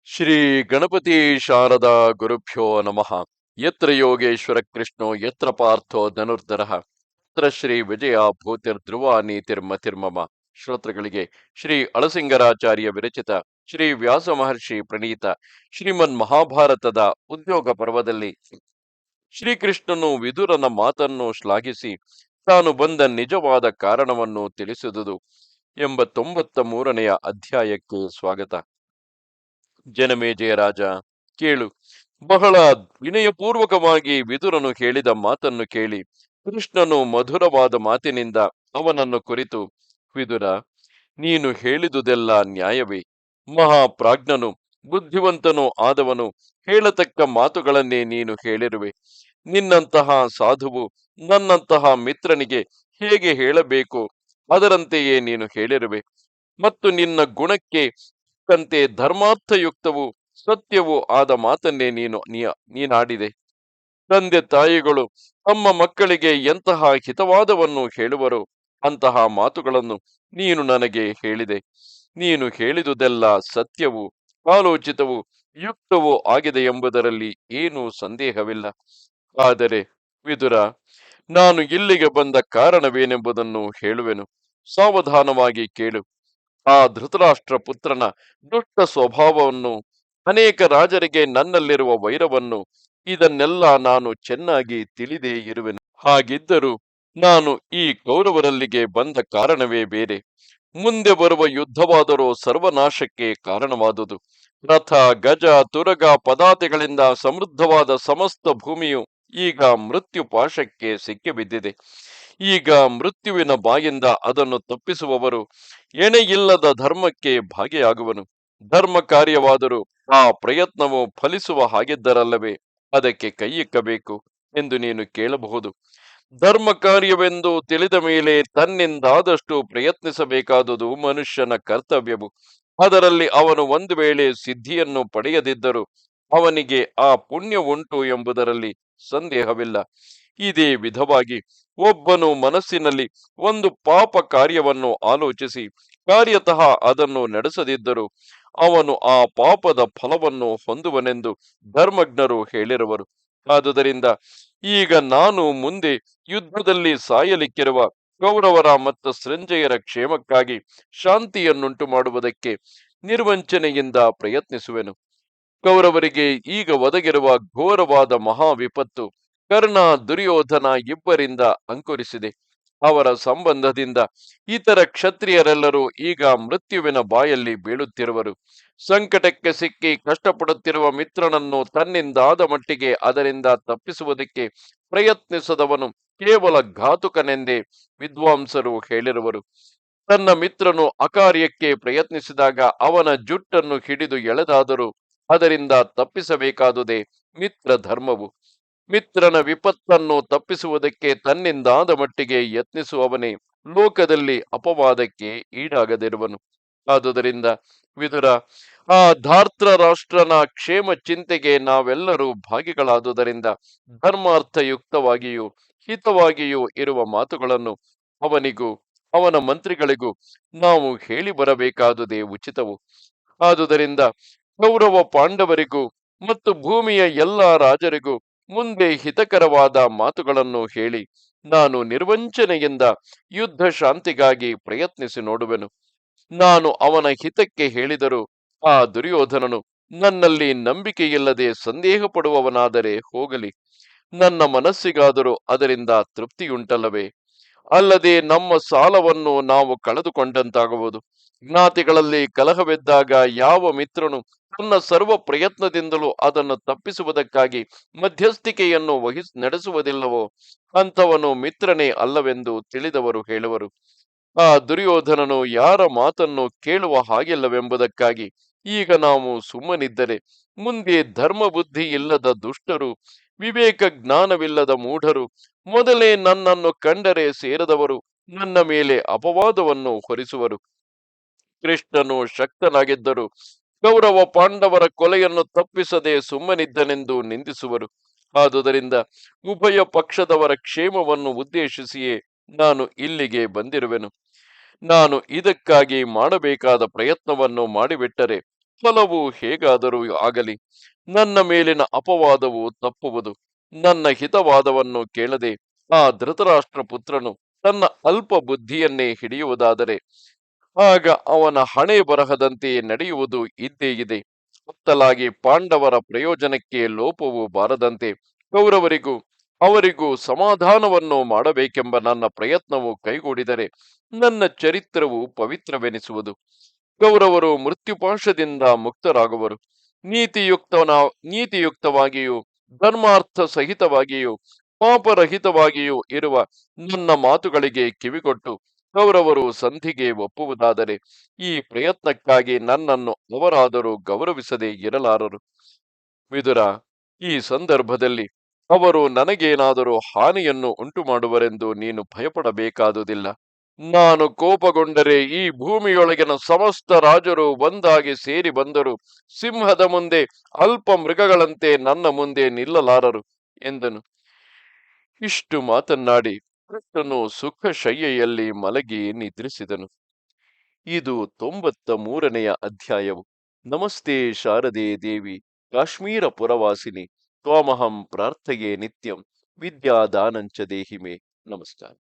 ಶ್ರೀ ಗಣಪತಿ ಶಾರದಾ ಗುರುಭ್ಯೋ ನಮಃ. ಯತ್ರ ಯೋಗೇಶ್ವರ ಕೃಷ್ಣೋ ಯತ್ರ ಪಾರ್ಥೋ ಧನುರ್ಧರಃ ಯತ್ರ ಶ್ರೀ ವಿಜಯ ಭೂತಿರ್ಧ್ರುವ ನೀತಿರ್ಮತಿರ್ಮಮ. ಶ್ರೋತೃಗಳಿಗೆ ಶ್ರೀ ಅಳಸಿಂಗರಾಚಾರ್ಯ ವಿರಚಿತ ಶ್ರೀ ವ್ಯಾಸ ಮಹರ್ಷಿ ಪ್ರಣೀತ ಶ್ರೀಮನ್ ಮಹಾಭಾರತದ ಉದ್ಯೋಗ ಪರ್ವದಲ್ಲಿ ಶ್ರೀಕೃಷ್ಣನು ವಿದುರನ ಮಾತನ್ನು ಶ್ಲಾಘಿಸಿ ತಾನು ಬಂದ ನಿಜವಾದ ಕಾರಣವನ್ನು ತಿಳಿಸಿದುದು ಎಂಬ 93ನೇ ಅಧ್ಯಾಯಕ್ಕೆ ಸ್ವಾಗತ. ಜನಮೇಜಯ ರಾಜ, ಕೇಳು. ಬಹಳ ವಿನಯಪೂರ್ವಕವಾಗಿ ವಿದುರನು ಹೇಳಿದ ಮಾತನ್ನು ಕೇಳಿ ಕೃಷ್ಣನು ಮಧುರವಾದ ಮಾತಿನಿಂದ ಅವನನ್ನು ಕುರಿತು, ವಿದುರ, ನೀನು ಹೇಳಿದುದೆಲ್ಲ ನ್ಯಾಯವೇ. ಮಹಾಪ್ರಾಜ್ಞನು ಬುದ್ಧಿವಂತನೂ ಆದವನು ಹೇಳತಕ್ಕ ಮಾತುಗಳನ್ನೇ ನೀನು ಹೇಳಿರುವೆ. ನಿನ್ನಂತಹ ಸಾಧುವು ನನ್ನಂತಹ ಮಿತ್ರನಿಗೆ ಹೇಗೆ ಹೇಳಬೇಕು ಅದರಂತೆಯೇ ನೀನು ಹೇಳಿರುವೆ. ಮತ್ತು ನಿನ್ನ ಗುಣಕ್ಕೆ ಕಂತೆ ಧರ್ಮಾರ್ಥಯುಕ್ತವೂ ಸತ್ಯವೂ ಆದ ಮಾತನ್ನೇ ನೀನಾಡಿದೆ. ತಂದೆ ತಾಯಿಗಳು ತಮ್ಮ ಮಕ್ಕಳಿಗೆ ಎಂತಹ ಹಿತವಾದವನ್ನು ಹೇಳುವರೋ ಅಂತಹ ಮಾತುಗಳನ್ನು ನೀನು ನನಗೆ ಹೇಳಿದೆ. ನೀನು ಹೇಳಿದುದೆಲ್ಲ ಸತ್ಯವೂ ಕಾಲೋಚಿತವೂ ಯುಕ್ತವೂ ಆಗಿದೆ ಎಂಬುದರಲ್ಲಿ ಏನೂ ಸಂದೇಹವಿಲ್ಲ. ಆದರೆ ವಿದುರ, ನಾನು ಇಲ್ಲಿಗೆ ಬಂದ ಕಾರಣವೇನೆಂಬುದನ್ನು ಹೇಳುವೆನು. ಸಾವಧಾನವಾಗಿ ಕೇಳು. ಆ ಧೃತರಾಷ್ಟ್ರ ಪುತ್ರನ ದುಷ್ಟ ಸ್ವಭಾವವನ್ನು, ಅನೇಕ ರಾಜರಿಗೆ ನನ್ನಲ್ಲಿರುವ ವೈರವನ್ನು, ಇದನ್ನೆಲ್ಲ ನಾನು ಚೆನ್ನಾಗಿ ತಿಳಿದೇ ಇರುವೆನು. ಹಾಗಿದ್ದರೂ ನಾನು ಈ ಕೌರವರಲ್ಲಿಗೆ ಬಂದ ಕಾರಣವೇ ಬೇರೆ. ಮುಂದೆ ಬರುವ ಯುದ್ಧವಾದರೂ ಸರ್ವನಾಶಕ್ಕೆ ಕಾರಣವಾದುದು. ರಥ, ಗಜ, ತುರಗ, ಪದಾತಿಗಳಿಂದ ಸಮೃದ್ಧವಾದ ಸಮಸ್ತ ಭೂಮಿಯು ಈಗ ಮೃತ್ಯು ಪಾಶಕ್ಕೆ ಸಿಕ್ಕಿಬಿದ್ದಿದೆ. ಈಗ ಮೃತ್ಯುವಿನ ಬಾಯಿಂದ ಅದನ್ನು ತಪ್ಪಿಸುವವರು ಎಣೆಯಿಲ್ಲದ ಧರ್ಮಕ್ಕೆ ಭಾಗಿಯಾಗುವನು. ಧರ್ಮ ಕಾರ್ಯವಾದರೂ ಆ ಪ್ರಯತ್ನವು ಫಲಿಸುವ ಹಾಗಿದ್ದರಲ್ಲವೇ ಅದಕ್ಕೆ ಕೈಯಿಕ್ಕಬೇಕು ಎಂದು ನೀನು ಕೇಳಬಹುದು. ಧರ್ಮ ಕಾರ್ಯವೆಂದು ತಿಳಿದ ಮೇಲೆ ತನ್ನಿಂದಾದಷ್ಟು ಪ್ರಯತ್ನಿಸಬೇಕಾದುದು ಮನುಷ್ಯನ ಕರ್ತವ್ಯವು. ಅದರಲ್ಲಿ ಅವನು ಒಂದು ವೇಳೆ ಸಿದ್ಧಿಯನ್ನು ಪಡೆಯದಿದ್ದರೂ ಅವನಿಗೆ ಆ ಪುಣ್ಯ ಉಂಟು ಎಂಬುದರಲ್ಲಿ ಸಂದೇಹವಿಲ್ಲ. ಇದೇ ವಿಧವಾಗಿ ಒಬ್ಬನು ಮನಸ್ಸಿನಲ್ಲಿ ಒಂದು ಪಾಪ ಕಾರ್ಯವನ್ನು ಆಲೋಚಿಸಿ ಕಾರ್ಯತಃ ಅದನ್ನು ನಡೆಸದಿದ್ದರೂ ಅವನು ಆ ಪಾಪದ ಫಲವನ್ನು ಹೊಂದುವನೆಂದು ಧರ್ಮಜ್ಞರು ಹೇಳಿರುವರು. ಆದುದರಿಂದ ಈಗ ನಾನು ಮುಂದೆ ಯುದ್ಧದಲ್ಲಿ ಸಾಯಲಿಕ್ಕಿರುವ ಕೌರವರ ಮತ್ತು ಸಂಜಯರ ಕ್ಷೇಮಕ್ಕಾಗಿ ಶಾಂತಿಯನ್ನುಂಟು ಮಾಡುವುದಕ್ಕೆ ನಿರ್ವಂಚನೆಯಿಂದ ಪ್ರಯತ್ನಿಸುವೆನು. ಕೌರವರಿಗೆ ಈಗ ಒದಗಿರುವ ಘೋರವಾದ ಮಹಾ ವಿಪತ್ತು ಕರ್ಣ, ದುರ್ಯೋಧನ ಇಬ್ಬರಿಂದ ಅಂಕುರಿಸಿದೆ. ಅವರ ಸಂಬಂಧದಿಂದ ಇತರ ಕ್ಷತ್ರಿಯರೆಲ್ಲರೂ ಈಗ ಮೃತ್ಯುವಿನ ಬಾಯಲ್ಲಿ ಬೀಳುತ್ತಿರುವರು. ಸಂಕಟಕ್ಕೆ ಸಿಕ್ಕಿ ಕಷ್ಟಪಡುತ್ತಿರುವ ಮಿತ್ರನನ್ನು ತನ್ನಿಂದಾದ ಮಟ್ಟಿಗೆ ಅದರಿಂದ ತಪ್ಪಿಸುವುದಕ್ಕೆ ಪ್ರಯತ್ನಿಸದವನು ಕೇವಲ ಘಾತುಕನೆಂದೇ ವಿದ್ವಾಂಸರು ಹೇಳಿರುವರು. ತನ್ನ ಮಿತ್ರನು ಅಕಾರ್ಯಕ್ಕೆ ಪ್ರಯತ್ನಿಸಿದಾಗ ಅವನ ಜುಟ್ಟನ್ನು ಹಿಡಿದು ಎಳೆದಾದರೂ ಅದರಿಂದ ತಪ್ಪಿಸಬೇಕಾದುದೇ ಮಿತ್ರ ಧರ್ಮವು. ಮಿತ್ರನ ವಿಪತ್ತನ್ನು ತಪ್ಪಿಸುವುದಕ್ಕೆ ತನ್ನಿಂದಾದ ಮಟ್ಟಿಗೆ ಯತ್ನಿಸುವವನೇ ಲೋಕದಲ್ಲಿ ಅಪವಾದಕ್ಕೆ ಈಡಾಗದಿರುವನು. ಆದುದರಿಂದ ವಿದುರ, ಆ ಧಾರ್ತ್ರ ರಾಷ್ಟ್ರನ ಕ್ಷೇಮ ಚಿಂತೆಗೆ ನಾವೆಲ್ಲರೂ ಭಾಗಿಗಳಾದುದರಿಂದ ಧರ್ಮಾರ್ಥಯುಕ್ತವಾಗಿಯೂ ಹಿತವಾಗಿಯೂ ಇರುವ ಮಾತುಗಳನ್ನು ಅವನಿಗೂ ಅವನ ಮಂತ್ರಿಗಳಿಗೂ ನಾವು ಹೇಳಿ ಬರಬೇಕಾದುದೇ ಉಚಿತವು. ಆದುದರಿಂದ ಕೌರವ ಪಾಂಡವರಿಗೂ ಮತ್ತು ಭೂಮಿಯ ಎಲ್ಲ ರಾಜರಿಗೂ ಮುಂದೆ ಹಿತಕರವಾದ ಮಾತುಗಳನ್ನು ಹೇಳಿ ನಾನು ನಿರ್ವಂಚನೆಯಿಂದ ಯುದ್ಧ ಶಾಂತಿಗಾಗಿ ಪ್ರಯತ್ನಿಸಿ ನೋಡುವೆನು. ನಾನು ಅವನ ಹಿತಕ್ಕೆ ಹೇಳಿದರೂ ಆ ದುರ್ಯೋಧನನು ನನ್ನಲ್ಲಿ ನಂಬಿಕೆಯಿಲ್ಲದೆ ಸಂದೇಹ ಪಡುವವನಾದರೆ ಹೋಗಲಿ. ನನ್ನ ಮನಸ್ಸಿಗಾದರೂ ಅದರಿಂದ ತೃಪ್ತಿಯುಂಟಲ್ಲವೇ? ಅಲ್ಲದೆ ನಮ್ಮ ಸಾಲವನ್ನು ನಾವು ಕಳೆದುಕೊಂಡಂತಾಗುವುದು. ಜ್ಞಾತಿಗಳಲ್ಲಿ ಕಲಹವೆದ್ದಾಗ ಯಾವ ಮಿತ್ರನು ತನ್ನ ಸರ್ವ ಪ್ರಯತ್ನದಿಂದಲೂ ಅದನ್ನು ತಪ್ಪಿಸುವುದಕ್ಕಾಗಿ ಮಧ್ಯಸ್ಥಿಕೆಯನ್ನು ನಡೆಸುವುದಿಲ್ಲವೋ ಅಂಥವನು ಮಿತ್ರನೇ ಅಲ್ಲವೆಂದು ತಿಳಿದವರು ಹೇಳುವರು. ಆ ದುರ್ಯೋಧನನು ಯಾರ ಮಾತನ್ನು ಕೇಳುವ ಹಾಗಿಲ್ಲವೆಂಬುದಕ್ಕಾಗಿ ಈಗ ನಾವು ಸುಮ್ಮನಿದ್ದರೆ ಮುಂದೆ ಧರ್ಮ ಬುದ್ಧಿ ಇಲ್ಲದ ದುಷ್ಟರು, ವಿವೇಕ ಜ್ಞಾನವಿಲ್ಲದ ಮೂಢರು, ಮೊದಲೇ ನನ್ನನ್ನು ಕಂಡರೆ ಸೇರದವರು ನನ್ನ ಮೇಲೆ ಅಪವಾದವನ್ನು ಹೊರಿಸುವರು. ಕೃಷ್ಣನು ಶಕ್ತನಾಗಿದ್ದರು ಕೌರವ ಪಾಂಡವರ ಕೊಲೆಯನ್ನು ತಪ್ಪಿಸದೆ ಸುಮ್ಮನಿದ್ದನೆಂದು ನಿಂದಿಸುವರು. ಆದುದರಿಂದ ಉಭಯ ಪಕ್ಷದವರ ಕ್ಷೇಮವನ್ನು ಉದ್ದೇಶಿಸಿಯೇ ನಾನು ಇಲ್ಲಿಗೆ ಬಂದಿರುವೆನು. ನಾನು ಇದಕ್ಕಾಗಿ ಮಾಡಬೇಕಾದ ಪ್ರಯತ್ನವನ್ನು ಮಾಡಿಬಿಟ್ಟರೆ ಫಲವು ಹೇಗಾದರೂ ಆಗಲಿ, ನನ್ನ ಮೇಲಿನ ಅಪವಾದವು ತಪ್ಪುವುದು. ನನ್ನ ಹಿತವಾದವನ್ನು ಕೇಳದೆ ಆ ಧೃತರಾಷ್ಟ್ರ ಪುತ್ರನು ತನ್ನ ಅಲ್ಪ ಬುದ್ಧಿಯನ್ನೇ ಹಿಡಿಯುವುದಾದರೆ ಆಗ ಅವನ ಹಣೆ ಬರಹದಂತೆಯೇ ನಡೆಯುವುದು ಇದ್ದೇ ಇದೆ. ಹೊತ್ತಲಾಗಿ ಪಾಂಡವರ ಪ್ರಯೋಜನಕ್ಕೆ ಲೋಪವು ಬಾರದಂತೆ ಕೌರವರಿಗೂ ಅವರಿಗೂ ಸಮಾಧಾನವನ್ನು ಮಾಡಬೇಕೆಂಬ ನನ್ನ ಪ್ರಯತ್ನವು ಕೈಗೂಡಿದರೆ ನನ್ನ ಚರಿತ್ರವು ಪವಿತ್ರವೆನಿಸುವುದು. ಕೌರವರು ಮೃತ್ಯುಪಾಶದಿಂದ ಮುಕ್ತರಾಗುವರು. ನೀತಿಯುಕ್ತನ ನೀತಿಯುಕ್ತವಾಗಿಯೂ ಧರ್ಮಾರ್ಥ ಸಹಿತವಾಗಿಯೂ ಪಾಪರಹಿತವಾಗಿಯೂ ಇರುವ ನನ್ನ ಮಾತುಗಳಿಗೆ ಕಿವಿಗೊಟ್ಟು ಕೌರವರು ಸಂಧಿಗೆ ಒಪ್ಪುವುದಾದರೆ ಈ ಪ್ರಯತ್ನಕ್ಕಾಗಿ ನನ್ನನ್ನು ಅವರಾದರೂ ಗೌರವಿಸದೆ ಇರಲಾರರು. ವಿದುರ, ಈ ಸಂದರ್ಭದಲ್ಲಿ ಅವರು ನನಗೇನಾದರೂ ಹಾನಿಯನ್ನು ಉಂಟು ಮಾಡುವರೆಂದು ನೀನು ಭಯಪಡಬೇಕಾದುದಿಲ್ಲ. ನಾನು ಕೋಪಗೊಂಡರೆ ಈ ಭೂಮಿಯೊಳಗಿನ ಸಮಸ್ತ ರಾಜರು ಒಂದಾಗಿ ಸೇರಿ ಬಂದರು ಸಿಂಹದ ಮುಂದೆ ಅಲ್ಪ ಮೃಗಗಳಂತೆ ನನ್ನ ಮುಂದೆ ನಿಲ್ಲಲಾರರು ಎಂದನು. ಇಷ್ಟು ಮಾತನ್ನಾಡಿ ಕೃಷ್ಣನು ಸುಖ ಶಯ್ಯೆಯಲ್ಲಿ ಮಲಗಿ ನಿದ್ರಿಸಿದನು. ಇದು 93ನೆಯ ಅಧ್ಯಾಯವು. ನಮಸ್ತೆ ಶಾರದೆ ದೇವಿ, ಕಾಶ್ಮೀರ ಪುರವಾಸಿನಿ, ತ್ವಾಮಹಂ ಪ್ರಾರ್ಥಯೇ ನಿತ್ಯಂ, ವಿದ್ಯಾದಾನಂಚ ದೇಹಿಮೆ. ನಮಸ್ಕಾರ.